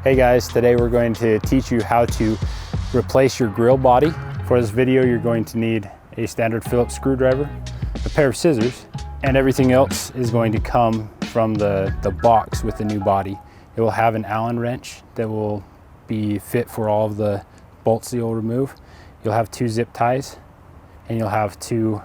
Hey guys, today we're going to teach you how to replace your grill body. For this video, you're going to need a standard Phillips screwdriver, a pair of scissors, and everything else is going to come from the box with the new body. It will have an Allen wrench that will be fit for all of the bolts that you'll remove. You'll have 2 zip ties, and you'll have two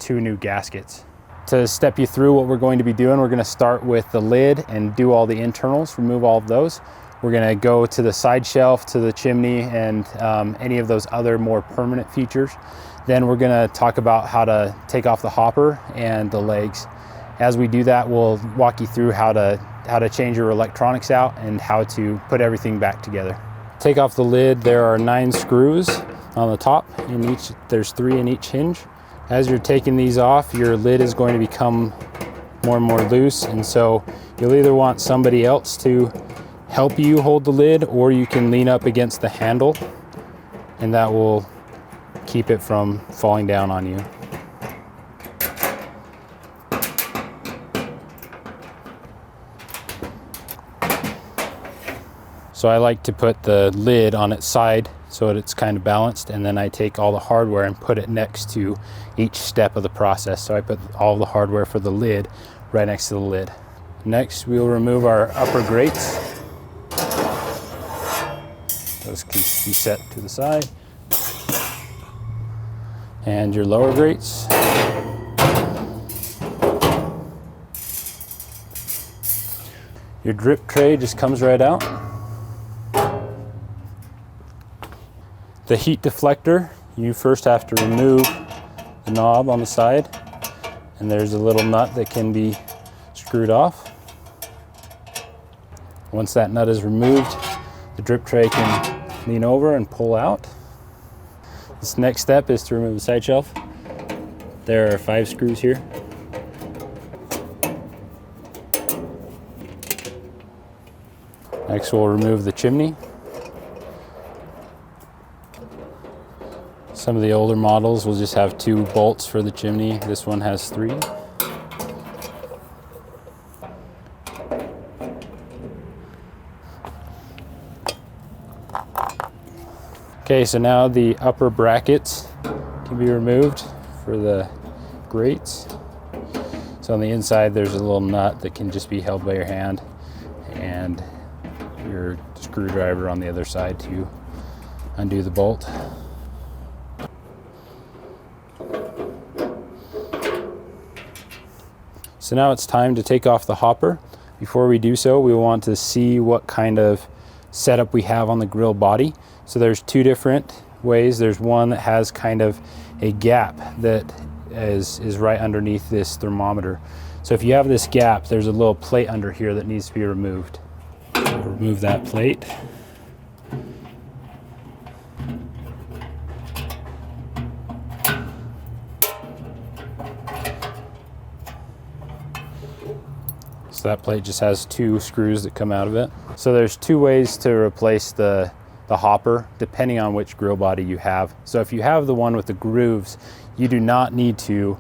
new gaskets. To step you through what we're going to be doing, we're going to start with the lid and do all the internals, remove all of those. We're going to go to the side shelf, to the chimney, and any of those other more permanent features. Then we're going to talk about how to take off the hopper and the legs. As we do that, we'll walk you through how to change your electronics out and how to put everything back together. Take off the lid. There are 9 screws on the top. There's 3 in each hinge. As you're taking these off, your lid is going to become more and more loose, and so you'll either want somebody else to help you hold the lid, or you can lean up against the handle, and that will keep it from falling down on you. So I like to put the lid on its side so that it's kind of balanced, and then I take all the hardware and put it next to each step of the process. So I put all the hardware for the lid right next to the lid. Next, we'll remove our upper grates. Those can be set to the side. And your lower grates. Your drip tray just comes right out. The heat deflector, you first have to remove the knob on the side, and there's a little nut that can be screwed off. Once that nut is removed, the drip tray can lean over and pull out. This next step is to remove the side shelf. There are 5 screws here. Next, we'll remove the chimney. Some of the older models will just have 2 bolts for the chimney. This one has 3. Okay, so now the upper brackets can be removed for the grates. So on the inside there's a little nut that can just be held by your hand, and your screwdriver on the other side to undo the bolt. So now it's time to take off the hopper. Before we do so, we want to see what kind of setup we have on the grill body. So there's 2 different ways. There's one that has kind of a gap that is right underneath this thermometer. So if you have this gap, there's a little plate under here that needs to be removed. So remove that plate. So that plate just has 2 screws that come out of it. So there's 2 ways to replace the hopper depending on which grill body you have. So if you have the one with the grooves, you do not need to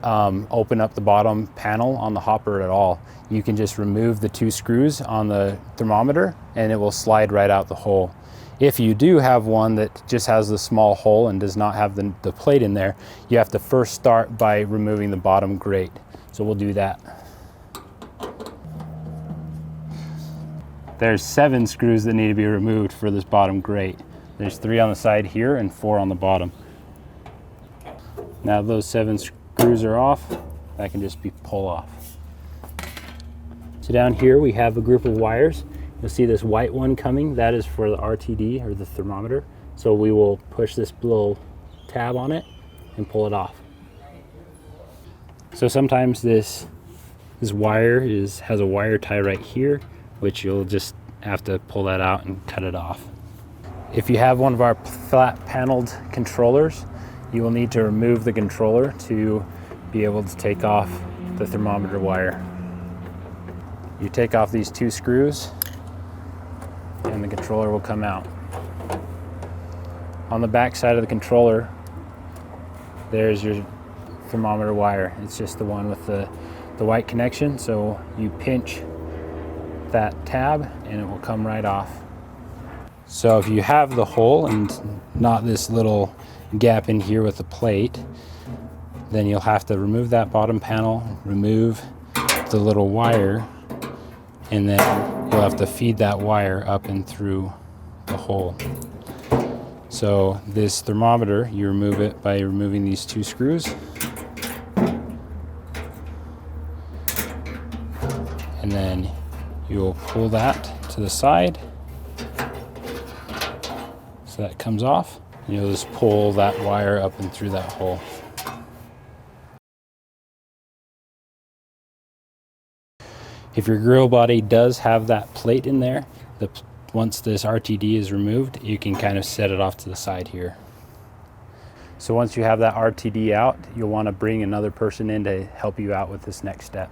open up the bottom panel on the hopper at all. You can just remove the 2 screws on the thermometer and it will slide right out the hole. If you do have one that just has the small hole and does not have the plate in there, you have to first start by removing the bottom grate. So we'll do that. There's 7 screws that need to be removed for this bottom grate. There's 3 on the side here and 4 on the bottom. Now those 7 screws are off, that can just be pulled off. So down here we have a group of wires. You'll see this white one coming. That is for the RTD, or the thermometer. So we will push this little tab on it and pull it off. So sometimes this wire has a wire tie right here, which you'll just have to pull that out and cut it off. If you have one of our flat paneled controllers, you will need to remove the controller to be able to take off the thermometer wire. You take off these 2 screws and the controller will come out. On the back side of the controller, there's your thermometer wire. It's just the one with the white connection. So you pinch that tab and it will come right off. So if you have the hole and not this little gap in here with the plate, then you'll have to remove that bottom panel, remove the little wire, and then you'll have to feed that wire up and through the hole. So this thermometer, you remove it by removing these two screws. And then you'll pull that to the side. So that comes off. And you'll just pull that wire up and through that hole. If your grill body does have that plate in there, once this RTD is removed, you can kind of set it off to the side here. So once you have that RTD out, you'll want to bring another person in to help you out with this next step.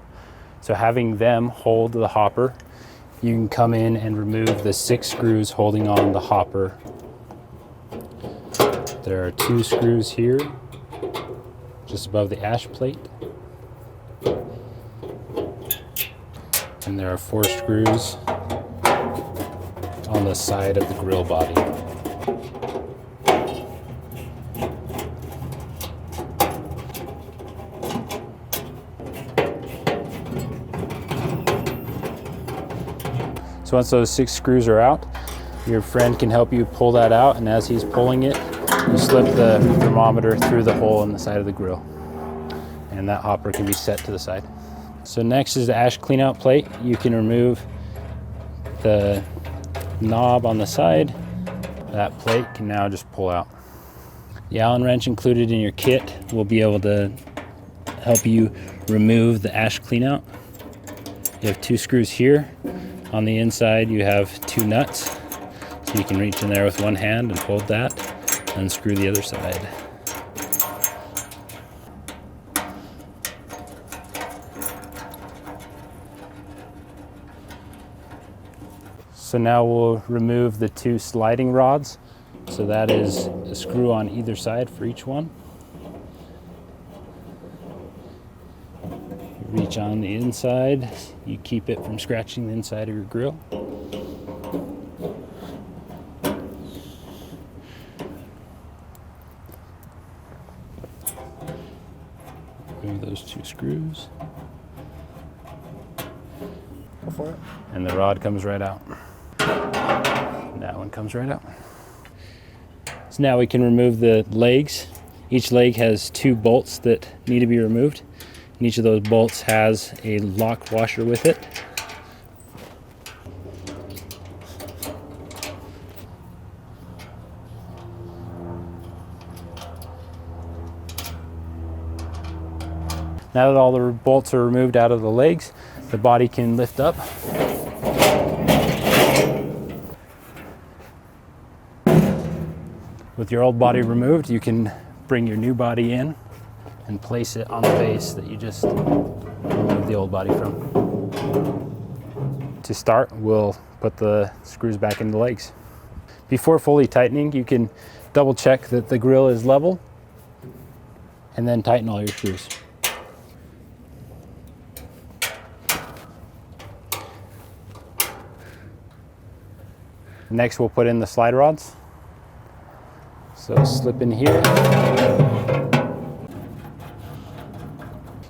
So having them hold the hopper, you can come in and remove the 6 screws holding on the hopper. There are 2 screws here, just above the ash plate. And there are 4 screws on the side of the grill body. So once those 6 screws are out, your friend can help you pull that out, and as he's pulling it, you slip the thermometer through the hole in the side of the grill. And that hopper can be set to the side. So next is the ash cleanout plate. You can remove the knob on the side. That plate can now just pull out. The Allen wrench included in your kit will be able to help you remove the ash cleanout. You have 2 screws here. On the inside you have 2 nuts. So you can reach in there with one hand and hold that, and screw the other side. So now we'll remove the 2 sliding rods. So that is a screw on either side for each one. You reach on the inside, you keep it from scratching the inside of your grill. Remove those 2 screws. Go for it. And the rod comes right out. That one comes right out. So now we can remove the legs. Each leg has 2 bolts that need to be removed. And each of those bolts has a lock washer with it. Now that all the bolts are removed out of the legs, the body can lift up. With your old body removed, you can bring your new body in and place it on the base that you just removed the old body from. To start, we'll put the screws back in the legs. Before fully tightening, you can double check that the grill is level and then tighten all your screws. Next, we'll put in the slide rods. So slip in here.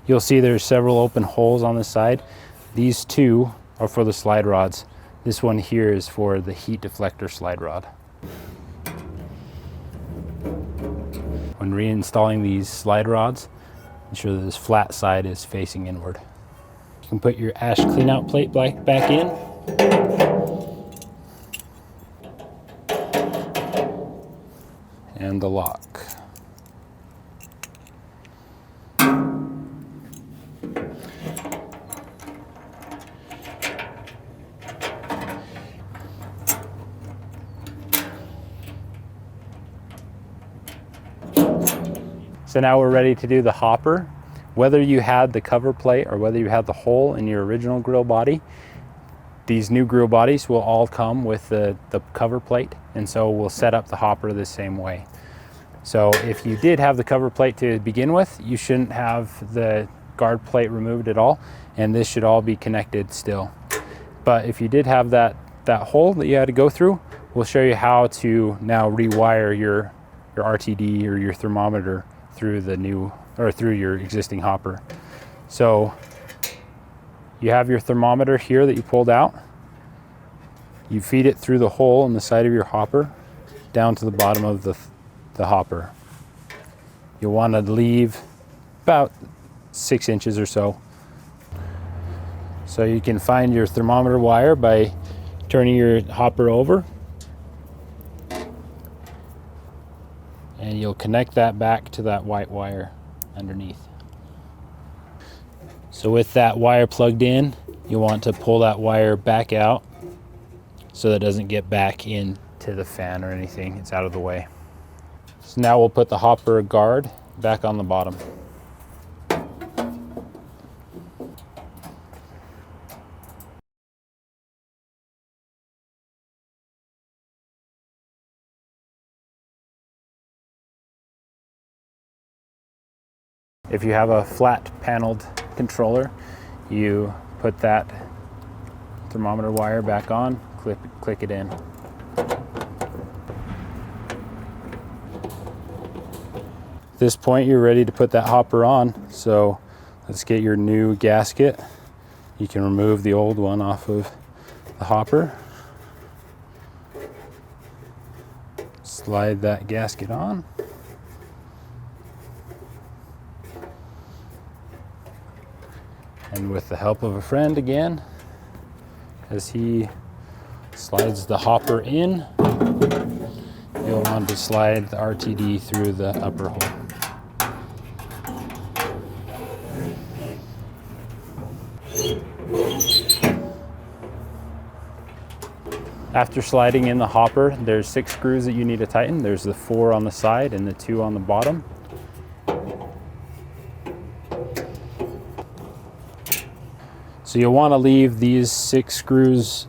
You'll see there's several open holes on the side. These 2 are for the slide rods. This one here is for the heat deflector slide rod. When reinstalling these slide rods, ensure that this flat side is facing inward. You can put your ash cleanout plate back in. And the lock. So now we're ready to do the hopper. Whether you had the cover plate or whether you had the hole in your original grill body, these new grill bodies will all come with the cover plate, and so we'll set up the hopper the same way. So if you did have the cover plate to begin with, you shouldn't have the guard plate removed at all, and this should all be connected still. But if you did have that hole that you had to go through, we'll show you how to now rewire your RTD or your thermometer through the new, or through your existing hopper. So you have your thermometer here that you pulled out. You feed it through the hole in the side of your hopper down to the bottom of the hopper. You'll want to leave about 6 inches or so. So you can find your thermometer wire by turning your hopper over, and you'll connect that back to that white wire underneath. So with that wire plugged in, you want to pull that wire back out so that it doesn't get back into the fan or anything. It's out of the way. So now we'll put the hopper guard back on the bottom. If you have a flat paneled controller, you put that thermometer wire back on, click it in. At this point, you're ready to put that hopper on. So let's get your new gasket. You can remove the old one off of the hopper. Slide that gasket on. And with the help of a friend again, as he slides the hopper in, you'll want to slide the RTD through the upper hole. After sliding in the hopper, there's 6 screws that you need to tighten. There's the 4 on the side and the 2 on the bottom. So you'll want to leave these 6 screws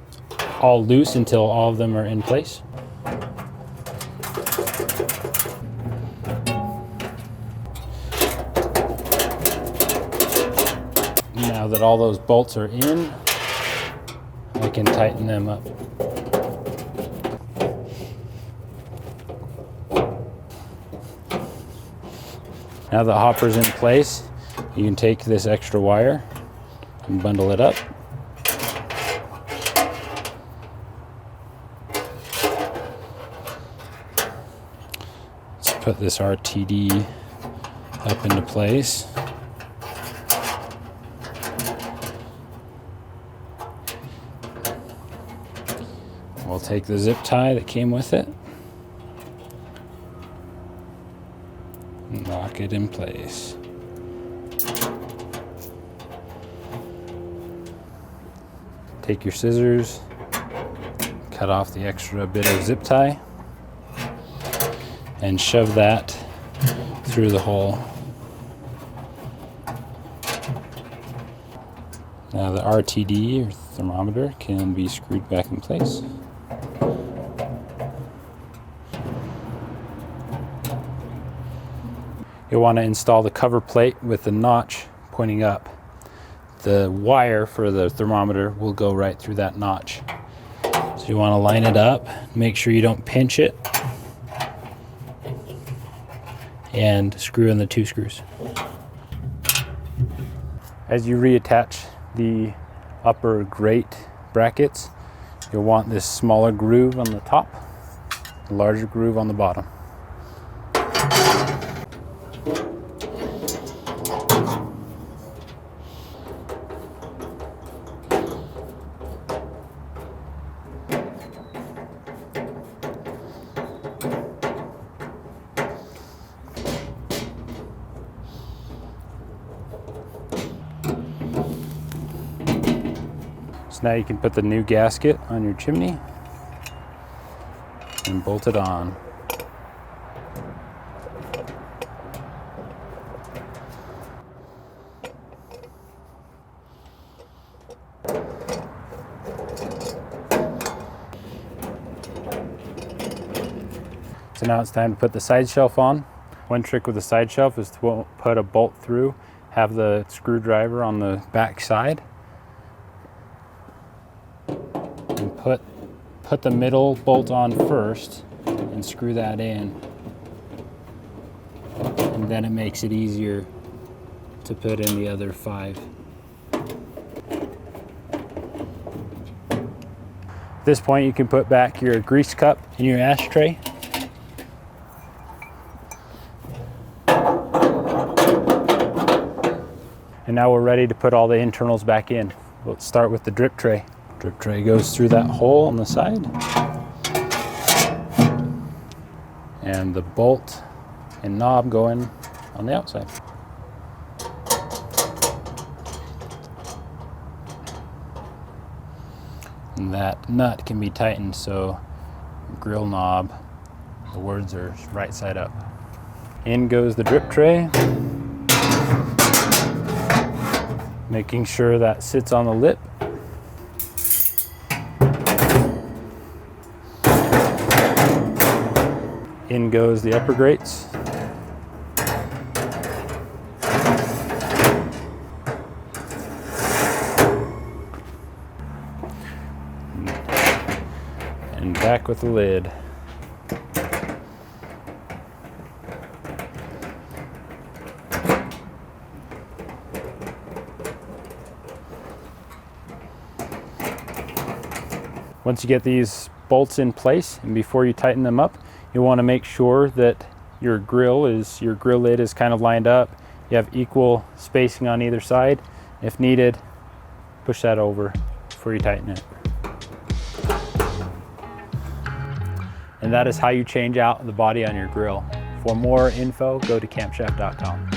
all loose until all of them are in place. Now that all those bolts are in, I can tighten them up. Now the hopper's in place, you can take this extra wire and bundle it up. Let's put this RTD up into place. We'll take the zip tie that came with it and lock it in place. Take your scissors, cut off the extra bit of zip tie, and shove that through the hole. Now the RTD, or thermometer, can be screwed back in place. You'll want to install the cover plate with the notch pointing up. The wire for the thermometer will go right through that notch. So you want to line it up, make sure you don't pinch it, and screw in the 2 screws. As you reattach the upper grate brackets, you'll want this smaller groove on the top, the larger groove on the bottom. So now you can put the new gasket on your chimney and bolt it on. So now it's time to put the side shelf on. One trick with the side shelf is to put a bolt through, have the screwdriver on the back side. put the middle bolt on first and screw that in. And then it makes it easier to put in the other 5. At this point, you can put back your grease cup in your ashtray. And now we're ready to put all the internals back in. Let's start with the drip tray. Drip tray goes through that hole on the side. And the bolt and knob go in on the outside. And that nut can be tightened so grill knob, the words are right side up. In goes the drip tray, making sure that sits on the lip. In goes the upper grates. And back with the lid. Once you get these bolts in place, and before you tighten them up, you want to make sure that your grill lid is kind of lined up. You have equal spacing on either side. If needed, push that over before you tighten it. And that is how you change out the body on your grill. For more info, go to campchef.com.